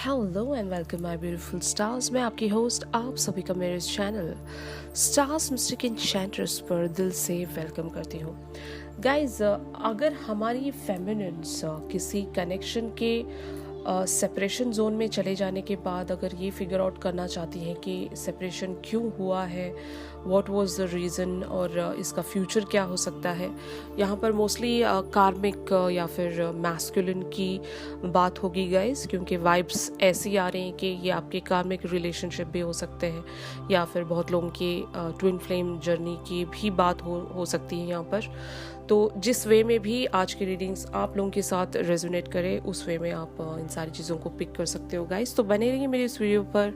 Hello and welcome my beautiful stars. मैं आपकी host आप सभी का मेरे इस चैनल स्टार्स मिस्टिक एन्चेंट्रेस पर दिल से वेलकम करती हूँ। गाइज, अगर हमारी फेमिनिन्स किसी कनेक्शन के सेपरेशन जोन में चले जाने के बाद अगर ये फिगर आउट करना चाहती हैं कि सेपरेशन क्यों हुआ है, व्हाट वाज द रीज़न और इसका फ्यूचर क्या हो सकता है, यहाँ पर मोस्टली कार्मिक या फिर मैस्कुलिन की बात होगी गाइस, क्योंकि वाइब्स ऐसी आ रही हैं कि ये आपके कार्मिक रिलेशनशिप भी हो सकते हैं या फिर बहुत लोगों की ट्विन फ्लेम जर्नी की भी बात हो सकती है यहाँ पर। तो जिस वे में भी आज की रीडिंग्स आप लोगों के साथ रेजोनेट करे उस वे में आप इन सारी चीज़ों को पिक कर सकते हो गाइस। तो बने रहिए मेरे इस वीडियो पर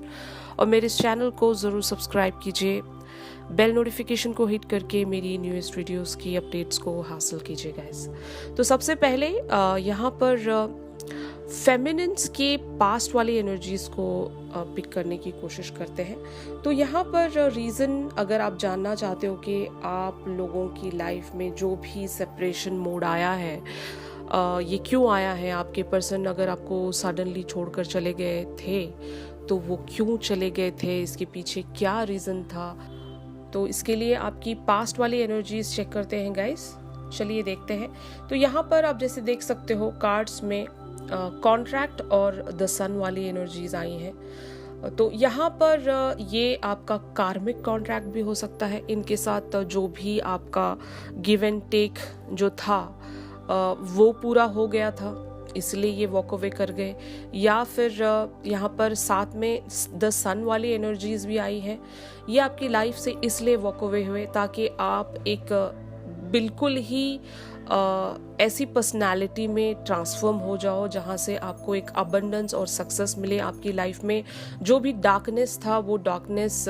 और मेरे इस चैनल को ज़रूर सब्सक्राइब कीजिए, बेल नोटिफिकेशन को हिट करके मेरी न्यूएस्ट वीडियोस की अपडेट्स को हासिल कीजिए गाइस। तो सबसे पहले यहाँ पर फेमिनिन्स के पास्ट वाली एनर्जीज को पिक करने की कोशिश करते हैं। तो यहाँ पर रीज़न अगर आप जानना चाहते हो कि आप लोगों की लाइफ में जो भी सेपरेशन मोड आया है ये क्यों आया है, आपके पर्सन अगर आपको सडनली छोड़कर चले गए थे तो वो क्यों चले गए थे, इसके पीछे क्या रीज़न था, तो इसके लिए आपकी पास्ट वाली एनर्जीज चेक करते हैं गाइस। चलिए देखते हैं। तो यहाँ पर आप जैसे देख सकते हो कार्ड्स में कॉन्ट्रैक्ट और द सन वाली एनर्जीज आई हैं। तो यहाँ पर ये आपका कार्मिक कॉन्ट्रैक्ट भी हो सकता है, इनके साथ जो भी आपका गिव एंड टेक जो था वो पूरा हो गया था इसलिए ये वॉक अवे कर गए, या फिर यहाँ पर साथ में द सन वाली एनर्जीज भी आई हैं। ये आपकी लाइफ से इसलिए वॉक अवे हुए ताकि आप एक बिल्कुल ही ऐसी पर्सनालिटी में ट्रांसफॉर्म हो जाओ जहाँ से आपको एक अबंडेंस और सक्सेस मिले आपकी लाइफ में। जो भी डार्कनेस था वो डार्कनेस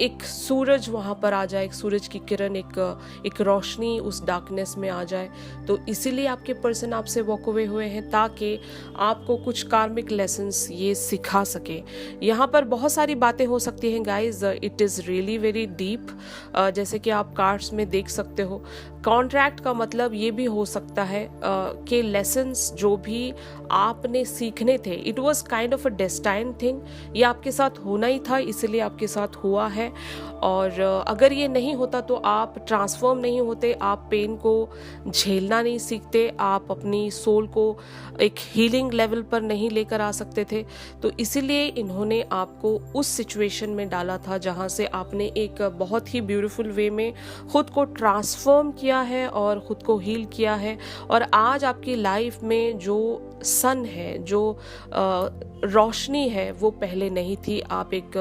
एक सूरज वहाँ पर आ जाए, एक सूरज की किरण, एक रोशनी उस डार्कनेस में आ जाए। तो इसीलिए आपके पर्सन आपसे वॉक अवे हुए हैं ताकि आपको कुछ कार्मिक लेसन्स ये सिखा सके। यहाँ पर बहुत सारी बातें हो सकती हैं guys, it is really very deep. जैसे कि आप कार्ड्स में देख सकते हो, कॉन्ट्रैक्ट का मतलब ये भी हो सकता है कि लेसन्स जो भी आपने सीखने थे, it was kind of a destined thing, ये आपके साथ होना ही था इसलिए आपके साथ हुआ है। और अगर ये नहीं होता तो आप ट्रांसफॉर्म नहीं होते, आप पेन को झेलना नहीं सीखते, आप अपनी सोल को एक हीलिंग लेवल पर नहीं लेकर आ सकते थे। तो इसीलिए इन्होंने आपको उस सिचुएशन में डाला था जहाँ से आपने एक बहुत ही ब्यूटीफुल वे में खुद को ट्रांसफॉर्म किया है और खुद को हील किया है। और आज आपकी लाइफ में जो सन है, जो रोशनी है, वो पहले नहीं थी। आप एक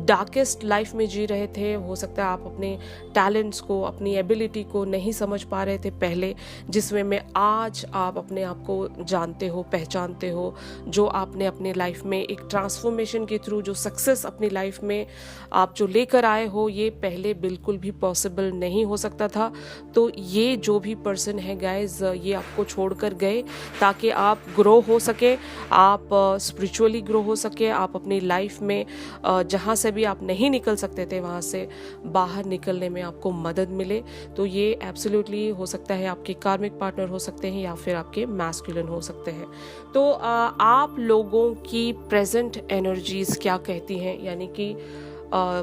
डार्केस्ट लाइफ में जी रहे थे। हो सकता है आप अपने टैलेंट्स को, अपनी एबिलिटी को नहीं समझ पा रहे थे पहले, जिस वे में आज आप अपने आप को जानते हो, पहचानते हो। जो आपने अपने लाइफ में एक ट्रांसफॉर्मेशन के थ्रू जो सक्सेस अपनी लाइफ में आप जो लेकर आए हो, ये पहले बिल्कुल भी पॉसिबल नहीं हो सकता था। तो ये जो भी पर्सन है गाइज, ये आपको छोड़कर गए ताकि आप ग्रो हो सके, आप स्पिरिचुअली ग्रो हो सके, आप अपनी लाइफ में जहाँ से भी आप नहीं निकल सकते थे वहाँ से बाहर निकलने में आपको मदद मिले। तो ये एब्सोल्युटली हो सकता है आपके कार्मिक पार्टनर हो सकते हैं या फिर आपके मैस्कुलिन हो सकते हैं। तो आप लोगों की प्रेजेंट एनर्जीज क्या कहती हैं, यानी कि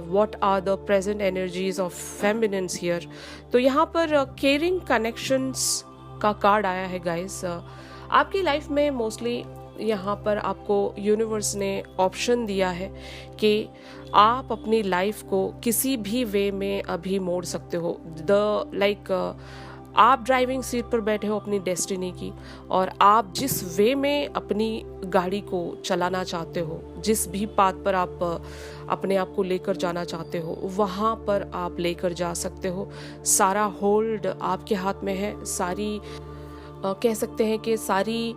what are the present energies of feminines here। तो यहाँ पर केयरिंग कनेक्शंस का कार्ड आया है गाइस। आपकी लाइफ में मोस्टली यहाँ पर आपको यूनिवर्स ने ऑप्शन दिया है कि आप अपनी लाइफ को किसी भी वे में अभी मोड़ सकते हो। आप ड्राइविंग सीट पर बैठे हो अपनी डेस्टिनी की, और आप जिस वे में अपनी गाड़ी को चलाना चाहते हो, जिस भी पाथ पर आप अपने आप को लेकर जाना चाहते हो, वहाँ पर आप लेकर जा सकते हो। सारा होल्ड आपके हाथ में है, सारी कह सकते हैं कि सारी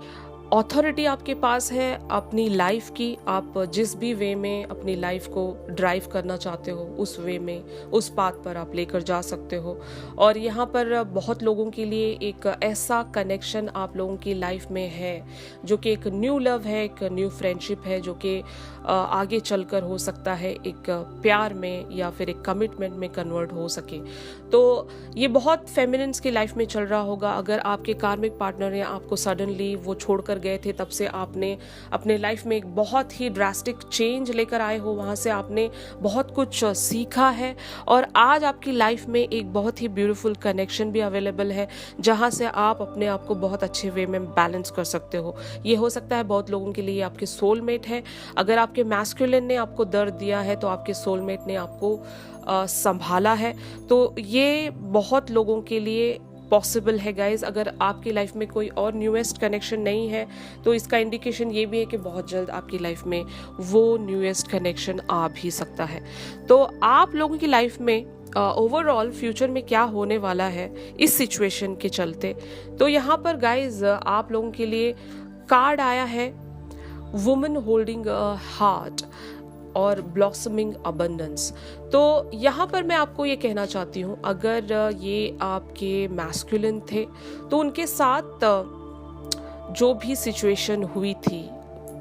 अथॉरिटी आपके पास है अपनी लाइफ की। आप जिस भी वे में अपनी लाइफ को ड्राइव करना चाहते हो उस वे में, उस पाथ पर आप लेकर जा सकते हो। और यहाँ पर बहुत लोगों के लिए एक ऐसा कनेक्शन आप लोगों की लाइफ में है जो कि एक न्यू लव है, एक न्यू फ्रेंडशिप है, जो कि आगे चलकर हो सकता है एक प्यार में या फिर एक कमिटमेंट में कन्वर्ट हो सके। तो ये बहुत फेमिनिन्स की लाइफ में चल रहा होगा। अगर आपके कार्मिक पार्टनर ने आपको सडनली वो छोड़कर कर गए थे, तब से आपने अपने लाइफ में एक बहुत ही ड्रास्टिक चेंज लेकर आए हो, वहाँ से आपने बहुत कुछ सीखा है और आज आपकी लाइफ में एक बहुत ही ब्यूटीफुल कनेक्शन भी अवेलेबल है, जहाँ से आप अपने आप को बहुत अच्छे वे में बैलेंस कर सकते हो। ये हो सकता है बहुत लोगों के लिए आपके सोलमेट है। अगर आपके मैस्कुलिन ने आपको दर्द दिया है तो आपके सोलमेट ने आपको संभाला है। तो ये बहुत लोगों के लिए पॉसिबल है गाइज। अगर आपकी लाइफ में कोई और न्यूएस्ट कनेक्शन नहीं है तो इसका इंडिकेशन ये भी है कि बहुत जल्द आपकी लाइफ में वो न्यूएस्ट कनेक्शन आ भी सकता है। तो आप लोगों की लाइफ में ओवरऑल फ्यूचर में क्या होने वाला है इस सिचुएशन के चलते, तो यहाँ पर गाइज आप लोगों के लिए कार्ड आया है वुमन होल्डिंग अ हार्ट और ब्लॉसमिंग अबंडेंस। तो यहाँ पर मैं आपको ये कहना चाहती हूँ, अगर ये आपके मैस्कुलिन थे तो उनके साथ जो भी सिचुएशन हुई थी,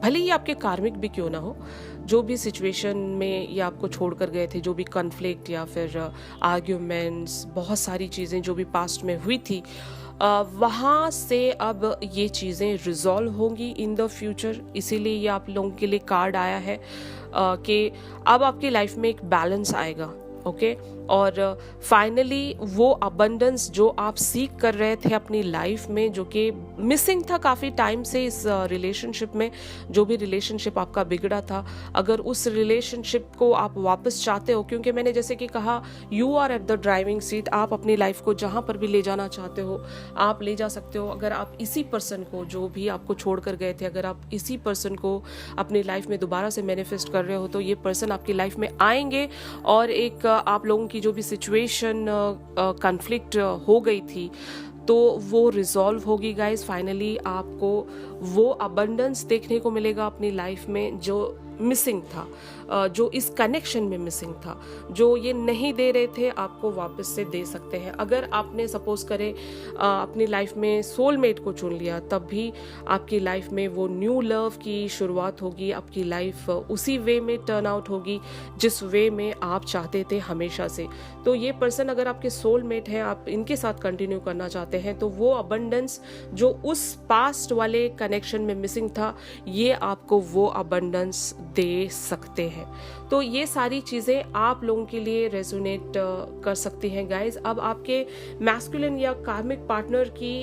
भले ही आपके कार्मिक भी क्यों ना हो, जो भी सिचुएशन में ये आपको छोड़कर गए थे, जो भी कॉन्फ्लिक्ट या फिर आर्ग्यूमेंट्स, बहुत सारी चीज़ें जो भी पास्ट में हुई थी, वहाँ से अब ये चीज़ें रिजॉल्व होंगी इन द फ्यूचर। इसीलिए ये आप लोगों के लिए कार्ड आया है कि अब आपकी लाइफ में एक बैलेंस आएगा। ओके और फाइनली वो अबंडेंस जो आप सीख कर रहे थे अपनी लाइफ में, जो कि मिसिंग था काफ़ी टाइम से इस रिलेशनशिप में, जो भी रिलेशनशिप आपका बिगड़ा था, अगर उस रिलेशनशिप को आप वापस चाहते हो, क्योंकि मैंने जैसे कि कहा you are at the driving seat, आप अपनी लाइफ को जहाँ पर भी ले जाना चाहते हो आप ले जा सकते हो। अगर आप इसी पर्सन को, जो भी आपको छोड़ कर गए थे, अगर आप इसी पर्सन को अपनी लाइफ में दोबारा से मैनिफेस्ट कर रहे हो तो ये पर्सन आपकी लाइफ में आएंगे और एक आप लोगों की जो भी सिचुएशन कॉन्फ्लिक्ट हो गई थी तो वो रिजॉल्व होगी गाइज। फाइनली आपको वो अबंडेंस देखने को मिलेगा अपनी लाइफ में जो मिसिंग था, जो इस कनेक्शन में मिसिंग था, जो ये नहीं दे रहे थे आपको वापस से दे सकते हैं। अगर आपने सपोज करें अपनी लाइफ में सोलमेट को चुन लिया, तब भी आपकी लाइफ में वो न्यू लव की शुरुआत होगी, आपकी लाइफ उसी वे में टर्न आउट होगी जिस वे में आप चाहते थे हमेशा से। तो ये पर्सन अगर आपके सोलमेट हैं, आप इनके साथ कंटिन्यू करना चाहते हैं, तो वो अबंडेंस जो उस पास्ट वाले कनेक्शन में मिसिंग था, ये आपको वो अबंडेंस दे सकते हैं। तो ये सारी चीज़ें आप लोगों के लिए रेजोनेट कर सकती हैं गाइज। अब आपके मैस्कुलिन या कार्मिक पार्टनर की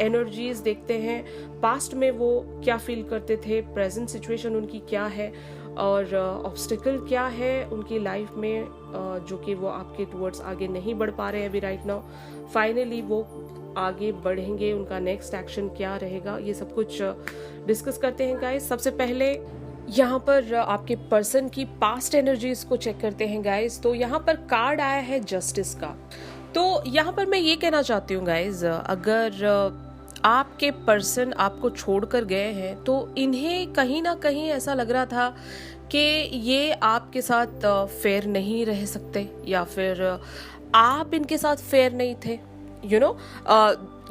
एनर्जीज देखते हैं, पास्ट में वो क्या फील करते थे, प्रेजेंट सिचुएशन उनकी क्या है और ऑब्स्टिकल क्या है उनकी लाइफ में, जो कि वो आपके टुवर्ड्स आगे नहीं बढ़ पा रहे हैं अभी राइट नाउ। फाइनली वो आगे बढ़ेंगे, उनका नेक्स्ट एक्शन क्या रहेगा, ये सब कुछ डिस्कस करते हैं गाइज। सबसे पहले यहाँ पर आपके पर्सन की पास्ट एनर्जीज को चेक करते हैं गाइज। तो यहाँ पर कार्ड आया है जस्टिस का। तो यहाँ पर मैं ये कहना चाहती हूँ गाइज, अगर आपके पर्सन आपको छोड़कर गए हैं तो इन्हें कहीं ना कहीं ऐसा लग रहा था कि ये आपके साथ फेयर नहीं रह सकते, या फिर आप इनके साथ फेयर नहीं थे। यू नो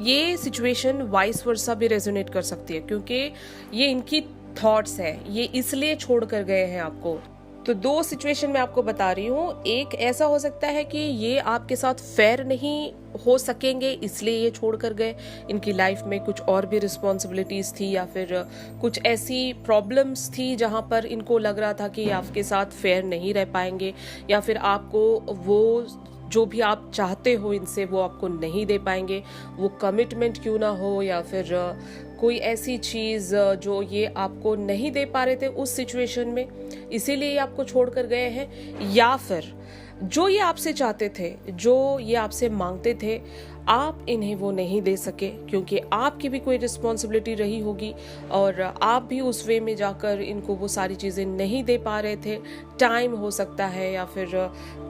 ये सिचुएशन वाइस वर्सा भी रेजोनेट कर सकती है, क्योंकि ये इनकी थॉट्स है, ये इसलिए छोड़ कर गए हैं आपको। तो दो सिचुएशन मैं आपको बता रही हूँ। एक ऐसा हो सकता है कि ये आपके साथ फेयर नहीं हो सकेंगे इसलिए ये छोड़ कर गए, इनकी लाइफ में कुछ और भी रिस्पॉन्सिबिलिटीज थी या फिर कुछ ऐसी प्रॉब्लम्स थी जहाँ पर इनको लग रहा था कि आपके साथ फेयर नहीं रह पाएंगे, या फिर आपको वो जो भी आप चाहते हो इनसे वो आपको नहीं दे पाएंगे, वो कमिटमेंट क्यों ना हो या फिर कोई ऐसी चीज़ जो ये आपको नहीं दे पा रहे थे उस सिचुएशन में, इसीलिए ये आपको छोड़ कर गए हैं। या फिर जो ये आपसे चाहते थे, जो ये आपसे मांगते थे, आप इन्हें वो नहीं दे सके क्योंकि आपकी भी कोई रिस्पॉन्सिबिलिटी रही होगी और आप भी उस वे में जाकर इनको वो सारी चीज़ें नहीं दे पा रहे थे। टाइम हो सकता है या फिर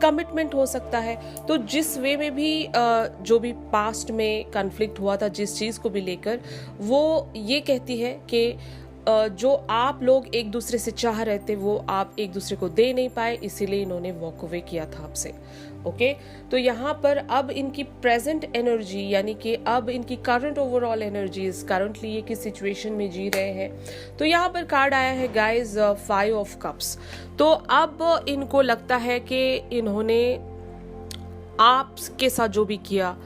कमिटमेंट हो सकता है। तो जिस वे में भी जो भी पास्ट में कॉन्फ्लिक्ट हुआ था जिस चीज़ को भी लेकर, वो ये कहती है कि जो आप लोग एक दूसरे से चाह रहे थे वो आप एक दूसरे को दे नहीं पाए, इसीलिए इन्होंने वॉक अवे किया था आपसे। ओके, तो यहाँ पर अब इनकी प्रेजेंट एनर्जी यानी कि अब इनकी करंट ओवरऑल एनर्जीज करंटली ये किस सिचुएशन में जी रहे हैं, तो यहाँ पर कार्ड आया है गाइज 5 ऑफ कप्स। तो अब इनको लगता है कि इन्होंने आपके साथ जो भी किया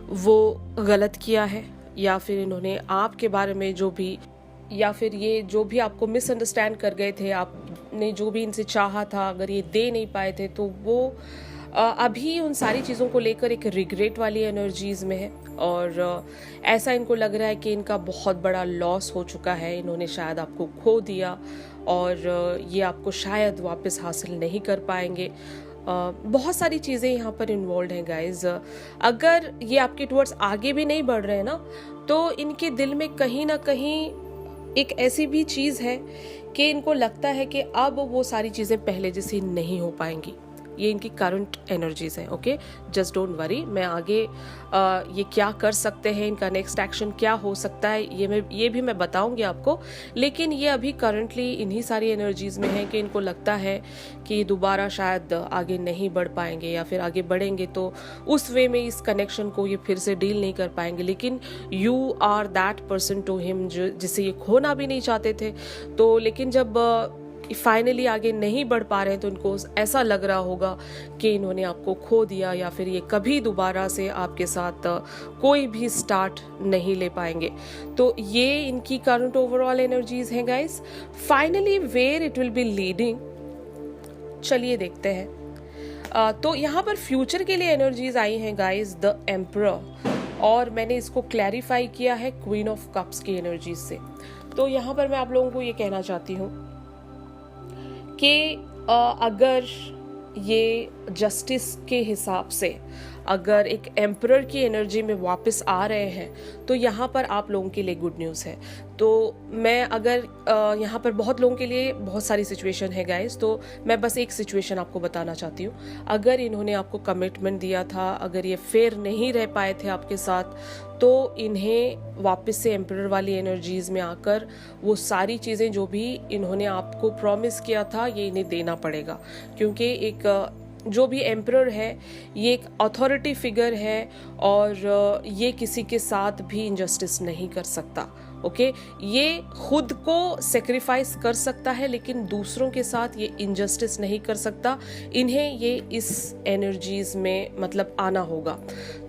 वो गलत किया है, या फिर इन्होंने आपके बारे में जो भी या फिर ये जो भी आपको मिसअंडरस्टैंड कर गए थे, आपने जो भी इनसे चाहा था, अगर ये दे नहीं पाए थे तो वो अभी उन सारी चीज़ों को लेकर एक रिग्रेट वाली एनर्जीज़ में है। और ऐसा इनको लग रहा है कि इनका बहुत बड़ा लॉस हो चुका है, इन्होंने शायद आपको खो दिया और ये आपको शायद वापस हासिल नहीं कर पाएंगे। बहुत सारी चीज़ें यहाँ पर इन्वॉल्व हैं गाइज। अगर ये आपके टुवर्ड्स आगे भी नहीं बढ़ रहे हैं ना, तो इनके दिल में कहीं ना कहीं एक ऐसी भी चीज़ है कि इनको लगता है कि अब वो सारी चीज़ें पहले जैसी नहीं हो पाएंगी। ये इनकी करंट एनर्जीज हैं। ओके, जस्ट डोंट वरी, मैं आगे ये क्या कर सकते हैं, इनका नेक्स्ट एक्शन क्या हो सकता है, ये भी मैं बताऊंगी आपको। लेकिन ये अभी करंटली इन्हीं सारी एनर्जीज में है कि इनको लगता है कि दोबारा शायद आगे नहीं बढ़ पाएंगे, या फिर आगे बढ़ेंगे तो उस वे में इस कनेक्शन को ये फिर से डील नहीं कर पाएंगे। लेकिन you are that person to him जिसे ये खोना भी नहीं चाहते थे। तो लेकिन जब फाइनली आगे नहीं बढ़ पा रहे हैं तो इनको ऐसा लग रहा होगा कि इन्होंने आपको खो दिया, या फिर ये कभी दोबारा से आपके साथ कोई भी स्टार्ट नहीं ले पाएंगे। तो ये इनकी करंट ओवरऑल एनर्जीज हैं guys. Finally where it will be leading, चलिए देखते हैं। तो यहाँ पर फ्यूचर के लिए एनर्जीज आई हैं गाइस, द एम्परर, और मैंने इसको क्लैरिफाई किया है क्वीन ऑफ कप्स की एनर्जीज से। तो यहाँ पर मैं आप लोगों को ये कहना चाहती हूँ कि अगर ये जस्टिस के हिसाब से अगर एक एम्परर की एनर्जी में वापस आ रहे हैं तो यहाँ पर आप लोगों के लिए गुड न्यूज़ है। तो मैं अगर यहाँ पर बहुत लोगों के लिए बहुत सारी सिचुएशन है गाइस, तो मैं बस एक सिचुएशन आपको बताना चाहती हूँ। अगर इन्होंने आपको कमिटमेंट दिया था, अगर ये फेयर नहीं रह पाए थे आपके साथ, तो इन्हें वापस से एम्परर वाली एनर्जीज में आकर वो सारी चीज़ें जो भी इन्होंने आपको प्रॉमिस किया था ये इन्हें देना पड़ेगा। क्योंकि एक जो भी एम्परर है ये एक अथॉरिटी फिगर है और ये किसी के साथ भी इनजस्टिस नहीं कर सकता। ओके, ये खुद को सेक्रीफाइस कर सकता है लेकिन दूसरों के साथ ये इनजस्टिस नहीं कर सकता। इन्हें ये इस एनर्जीज में मतलब आना होगा।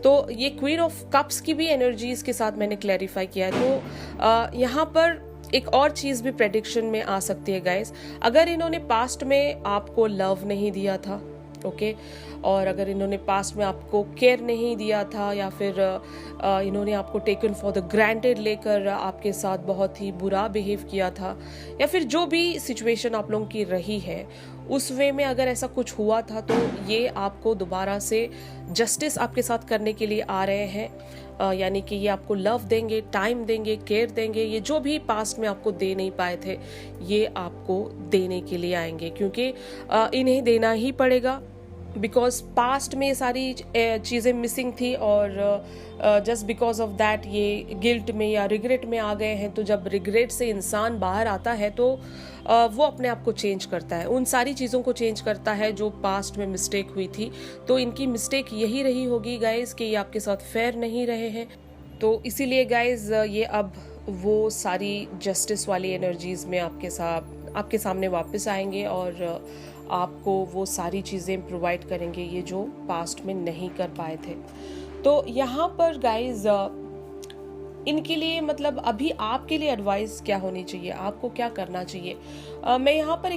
तो ये क्वीन ऑफ कप्स की भी एनर्जीज के साथ मैंने क्लैरिफाई किया है। तो यहाँ पर एक और चीज़ भी प्रेडिक्शन में आ सकती है गाइस। अगर इन्होंने पास्ट में आपको लव नहीं दिया था, ओके, और अगर इन्होंने पास्ट में आपको केयर नहीं दिया था, या फिर इन्होंने आपको टेकन फॉर द ग्रांटेड लेकर आपके साथ बहुत ही बुरा बिहेव किया था, या फिर जो भी सिचुएशन आप लोगों की रही है उस वे में अगर ऐसा कुछ हुआ था, तो ये आपको दोबारा से जस्टिस आपके साथ करने के लिए आ रहे हैं। यानी कि ये आपको लव देंगे, टाइम देंगे, केयर देंगे। ये जो भी पास्ट में आपको दे नहीं पाए थे ये आपको देने के लिए आएंगे, क्योंकि इन्हें देना ही पड़ेगा। बिकॉज पास्ट में ये सारी चीज़ें मिसिंग थी और जस्ट बिकॉज ऑफ दैट ये गिल्ट में या रिग्रेट में आ गए हैं। तो जब रिग्रेट से इंसान बाहर आता है तो वो अपने आप को चेंज करता है, उन सारी चीज़ों को चेंज करता है जो पास्ट में मिस्टेक हुई थी। तो इनकी मिस्टेक यही रही होगी गाइज कि ये आपके साथ फेयर नहीं रहे हैं। तो इसीलिए गाइज ये अब वो सारी जस्टिस वाली एनर्जीज में आपके सामने वापस आएंगे और आपको वो सारी चीज़ें प्रोवाइड करेंगे ये जो पास्ट में नहीं कर पाए थे। तो यहाँ पर गाइज इनके लिए मतलब अभी आपके लिए एडवाइस क्या होनी चाहिए, आपको क्या करना चाहिए। मैं यहाँ पर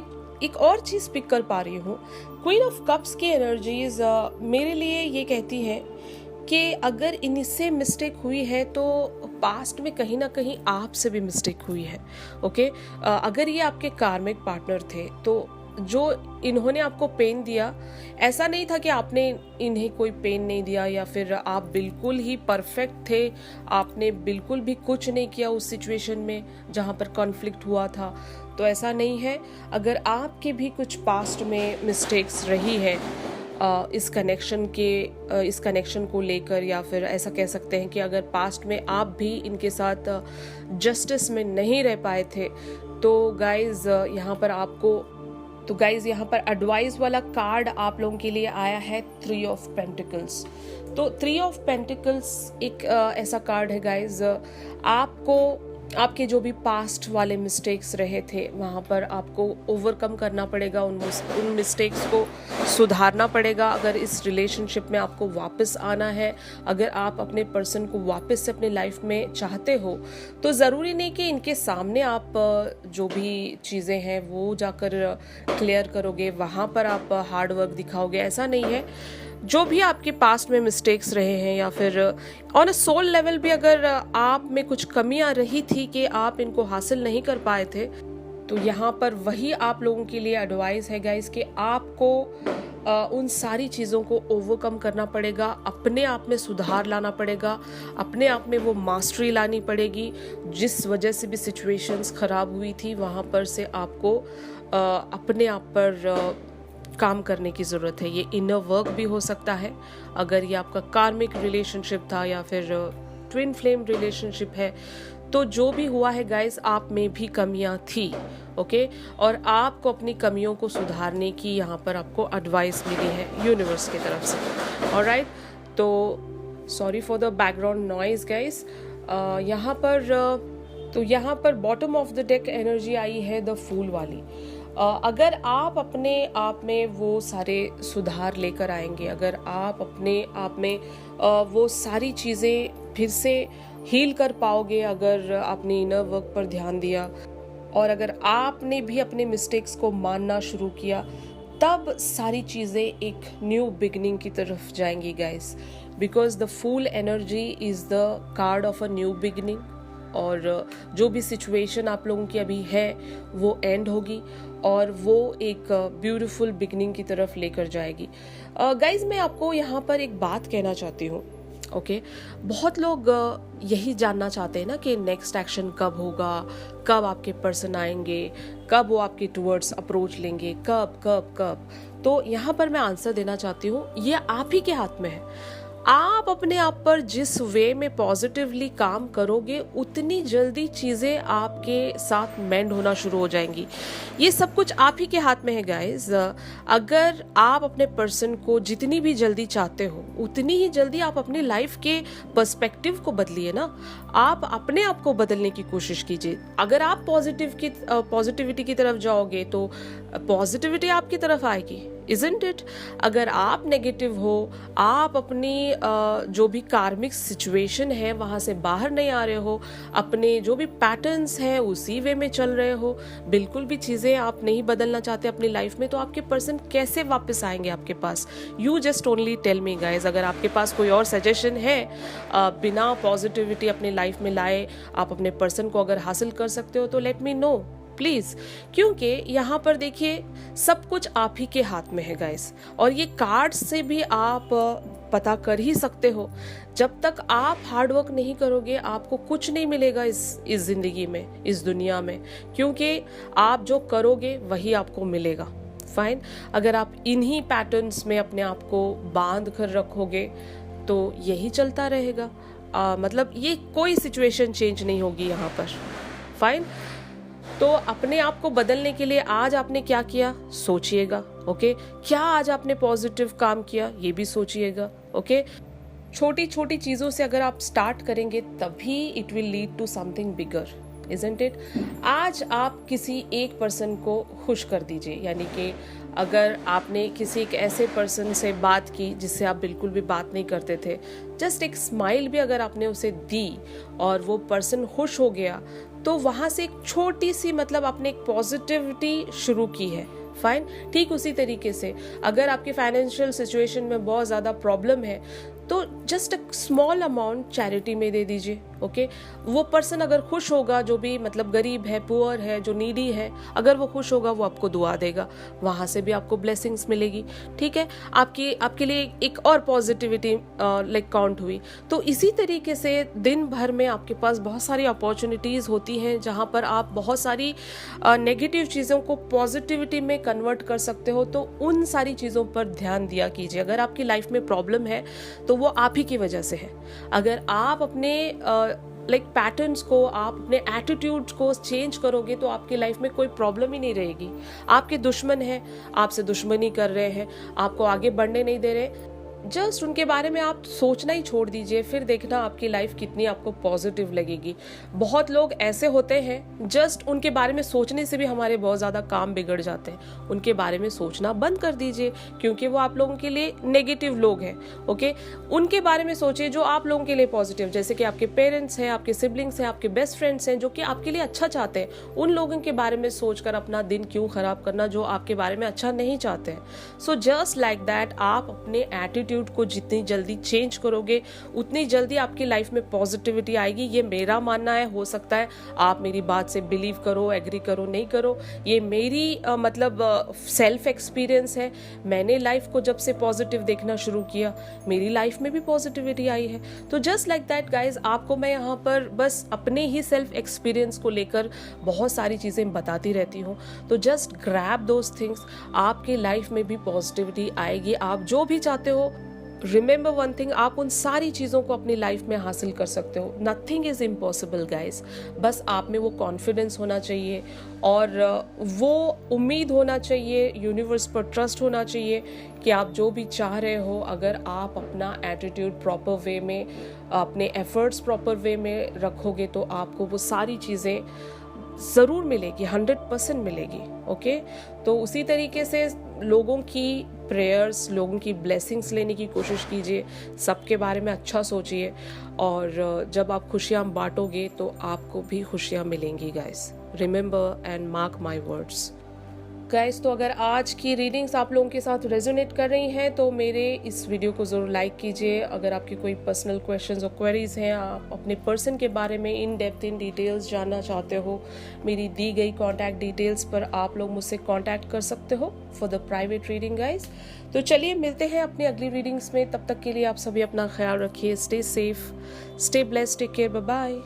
एक और चीज़ पिक कर पा रही हूँ। क्वीन ऑफ कप्स की एनर्जीज मेरे लिए ये कहती है कि अगर इनसे मिस्टेक हुई है तो पास्ट में कहीं ना कहीं आपसे भी मिस्टेक हुई है। ओके, अगर ये आपके कार्मिक पार्टनर थे तो जो इन्होंने आपको पेन दिया, ऐसा नहीं था कि आपने इन्हें कोई पेन नहीं दिया या फिर आप बिल्कुल ही परफेक्ट थे, आपने बिल्कुल भी कुछ नहीं किया उस सिचुएशन में जहाँ पर कॉन्फ्लिक्ट हुआ था। तो ऐसा नहीं है। अगर आपके भी कुछ पास्ट में मिस्टेक्स रही है इस कनेक्शन को लेकर, या फिर ऐसा कह सकते हैं कि अगर पास्ट में आप भी इनके साथ जस्टिस में नहीं रह पाए थे, तो गाइज यहाँ पर एडवाइस वाला कार्ड आप लोगों के लिए आया है 3 ऑफ पेंटिकल्स। तो 3 ऑफ पेंटिकल्स एक ऐसा कार्ड है गाइज, आपको आपके जो भी पास्ट वाले मिस्टेक्स रहे थे वहाँ पर आपको ओवरकम करना पड़ेगा, उन मिस्टेक्स को सुधारना पड़ेगा। अगर इस रिलेशनशिप में आपको वापस आना है, अगर आप अपने पर्सन को वापस से अपने लाइफ में चाहते हो, तो ज़रूरी नहीं कि इनके सामने आप जो भी चीज़ें हैं वो जाकर क्लियर करोगे, वहाँ पर आप हार्ड वर्क दिखाओगे, ऐसा नहीं है। जो भी आपके पास्ट में मिस्टेक्स रहे हैं या फिर ऑन अ सोल लेवल भी अगर आप में कुछ कमियां रही थी कि आप इनको हासिल नहीं कर पाए थे, तो यहाँ पर वही आप लोगों के लिए एडवाइस है गाइस कि आपको उन सारी चीज़ों को ओवरकम करना पड़ेगा, अपने आप में सुधार लाना पड़ेगा, अपने आप में वो मास्टरी लानी पड़ेगी। जिस वजह से भी सिचुएशंस ख़राब हुई थी वहाँ पर से आपको अपने आप पर काम करने की ज़रूरत है। ये इनर वर्क भी हो सकता है, अगर ये आपका कार्मिक रिलेशनशिप था या फिर ट्विन फ्लेम रिलेशनशिप है, तो जो भी हुआ है गाइस, आप में भी कमियां थी, ओके। और आपको अपनी कमियों को सुधारने की यहाँ पर आपको एडवाइस मिली है यूनिवर्स की तरफ से, ऑलराइट। तो sorry for the background noise guys. यहाँ पर bottom of the deck energy आई है द फूल वाली। अगर आप अपने आप में वो सारे सुधार लेकर आएंगे, अगर आप अपने आप में वो सारी चीज़ें फिर से हील कर पाओगे, अगर आपने इनर वर्क पर ध्यान दिया और अगर आपने भी अपने मिस्टेक्स को मानना शुरू किया, तब सारी चीज़ें एक न्यू बिगनिंग की तरफ जाएंगी guys. Because the fool energy is the card of a new beginning, और जो भी सिचुएशन आप लोगों की अभी है वो एंड होगी और वो एक ब्यूटीफुल बिगनिंग की तरफ लेकर जाएगी। गाइज मैं आपको यहाँ पर एक बात कहना चाहती हूँ, ओके। बहुत लोग यही जानना चाहते हैं ना कि नेक्स्ट एक्शन कब होगा, कब आपके पर्सन आएंगे, कब वो आपके टुवर्ड्स अप्रोच लेंगे, कब कब कब। तो यहाँ पर मैं आंसर देना चाहती हूँ, ये आप ही के हाथ में है। आप अपने आप पर जिस वे में पॉजिटिवली काम करोगे, उतनी जल्दी चीज़ें आपके साथ मेंड होना शुरू हो जाएंगी। ये सब कुछ आप ही के हाथ में है गाइस। अगर आप अपने पर्सन को जितनी भी जल्दी चाहते हो, उतनी ही जल्दी आप अपनी लाइफ के पर्सपेक्टिव को बदलिए ना। आप अपने आप को बदलने की कोशिश कीजिए। अगर आप पॉजिटिविटी की तरफ जाओगे तो पॉजिटिविटी आपकी तरफ आएगी, इजंट इट। अगर आप नेगेटिव हो, आप अपनी जो भी कार्मिक सिचुएशन है वहाँ से बाहर नहीं आ रहे हो, अपने जो भी पैटर्न्स हैं उसी वे में चल रहे हो, बिल्कुल भी चीज़ें आप नहीं बदलना चाहते अपनी लाइफ में, तो आपके पर्सन कैसे वापस आएंगे आपके पास? You just only tell me guys. अगर आपके पास कोई और सजेशन है बिना पॉजिटिविटी अपने लाइफ में लाए आप अपने पर्सन को अगर हासिल कर सकते हो, तो लेट मी नो प्लीज। क्योंकि यहाँ पर देखिए सब कुछ आप ही के हाथ में है गाइस, और ये कार्ड से भी आप पता कर ही सकते हो। जब तक आप हार्ड वर्क नहीं करोगे आपको कुछ नहीं मिलेगा इस जिंदगी में, इस दुनिया में, क्योंकि आप जो करोगे वही आपको मिलेगा। फाइन। अगर आप इन्हीं पैटर्न्स में अपने आप को बांध कर रखोगे तो यही चलता रहेगा। मतलब ये कोई सिचुएशन चेंज नहीं होगी यहाँ पर। फाइन। तो अपने आप को बदलने के लिए आज आपने क्या किया सोचिएगा, ओके। क्या आज आपने पॉजिटिव काम किया ये भी सोचिएगा, ओके। छोटी छोटी चीज़ों से अगर आप स्टार्ट करेंगे तभी it will lead to something bigger, isn't it. आज आप किसी एक पर्सन को खुश कर दीजिए, यानी कि अगर आपने किसी एक ऐसे पर्सन से बात की जिससे आप बिल्कुल भी बात नहीं करते थे, जस्ट एक स्माइल भी अगर आपने उसे दी और वो पर्सन खुश हो गया, तो वहाँ से एक छोटी सी मतलब आपने एक पॉजिटिविटी शुरू की है। फाइन। ठीक उसी तरीके से अगर आपके फाइनेंशियल सिचुएशन में बहुत ज़्यादा प्रॉब्लम है तो just a small amount charity में दे दीजिए, ओके। वो पर्सन अगर खुश होगा, जो भी मतलब गरीब है, पुअर है, जो नीडी है, अगर वो खुश होगा वो आपको दुआ देगा, वहाँ से भी आपको ब्लेसिंग्स मिलेगी। ठीक है, आपके लिए एक और पॉजिटिविटी लाइक काउंट हुई। तो इसी तरीके से दिन भर में आपके पास बहुत सारी अपॉर्चुनिटीज़ होती हैं जहाँ पर आप बहुत सारी नेगेटिव चीज़ों को पॉजिटिविटी में कन्वर्ट कर सकते हो। तो उन सारी चीज़ों पर ध्यान दिया कीजिए। अगर आपकी लाइफ में प्रॉब्लम है तो वो आप ही की वजह से है। अगर आप अपने पैटर्न्स को, आप अपने एटीट्यूड्स को चेंज करोगे तो आपकी लाइफ में कोई प्रॉब्लम ही नहीं रहेगी। आपके दुश्मन है, आपसे दुश्मनी कर रहे हैं, आपको आगे बढ़ने नहीं दे रहे, जस्ट उनके बारे में आप सोचना ही छोड़ दीजिए, फिर देखना आपकी लाइफ कितनी आपको पॉजिटिव लगेगी। बहुत लोग ऐसे होते हैं जस्ट उनके बारे में सोचने से भी हमारे बहुत ज़्यादा काम बिगड़ जाते हैं। उनके बारे में सोचना बंद कर दीजिए, क्योंकि वो आप लोगों के लिए नेगेटिव लोग हैं। ओके, उनके बारे में सोचिए जो आप लोगों के लिए पॉजिटिव, जैसे कि आपके पेरेंट्स हैं, आपके सिबलिंग्स हैं, आपके बेस्ट फ्रेंड्स हैं, जो कि आपके लिए अच्छा चाहते हैं। उन लोगों के बारे में सोचकर अपना दिन क्यों खराब करना, जो आपके बारे में अच्छा नहीं चाहते हैं। सो जस्ट लाइक दैट, आप अपने एटीट्यूड को जितनी जल्दी चेंज करोगे उतनी जल्दी आपकी लाइफ में पॉजिटिविटी आएगी। ये मेरा मानना है, हो सकता है आप मेरी बात से बिलीव करो, एग्री करो, नहीं करो। ये मेरी सेल्फ एक्सपीरियंस है। मैंने लाइफ को जब से पॉजिटिव देखना शुरू किया, मेरी लाइफ में भी पॉजिटिविटी आई है। तो जस्ट लाइक दैट गाइज, आपको मैं यहाँ पर बस अपने ही सेल्फ एक्सपीरियंस को लेकर बहुत सारी चीज़ें बताती रहती हूँ। तो जस्ट ग्रैब दोज थिंग्स, आपकी लाइफ में भी पॉजिटिविटी आएगी। आप जो भी चाहते हो, रिमेंबर वन थिंग, आप उन सारी चीज़ों को अपनी लाइफ में हासिल कर सकते हो। Nothing is impossible guys. बस आप में वो कॉन्फिडेंस होना चाहिए और वो उम्मीद होना चाहिए, यूनिवर्स पर ट्रस्ट होना चाहिए कि आप जो भी चाह रहे हो, अगर आप अपना एटीट्यूड प्रॉपर वे में, अपने एफर्ट्स प्रॉपर वे में रखोगे तो आपको वो सारी चीज़ें ज़रूर मिलेगी, 100% मिलेगी। ओके, तो उसी तरीके से लोगों की प्रेयर्स, लोगों की ब्लेसिंग्स लेने की कोशिश कीजिए, सबके बारे में अच्छा सोचिए, और जब आप खुशियाँ बांटोगे तो आपको भी खुशियाँ मिलेंगी guys. Remember and mark my words guys. तो अगर आज की रीडिंग्स आप लोगों के साथ रेजोनेट कर रही हैं तो मेरे इस वीडियो को ज़रूर लाइक कीजिए। अगर आपकी कोई पर्सनल क्वेश्चंस और क्वेरीज हैं, आप अपने पर्सन के बारे में इन डेप्थ, इन डिटेल्स जानना चाहते हो, मेरी दी गई कॉन्टैक्ट डिटेल्स पर आप लोग मुझसे कॉन्टैक्ट कर सकते हो for the private reading guys. तो चलिए मिलते हैं अपनी अगली रीडिंग्स में। तब तक के लिए आप सभी अपना ख्याल रखिए। Stay safe, stay blessed, take care, bye bye.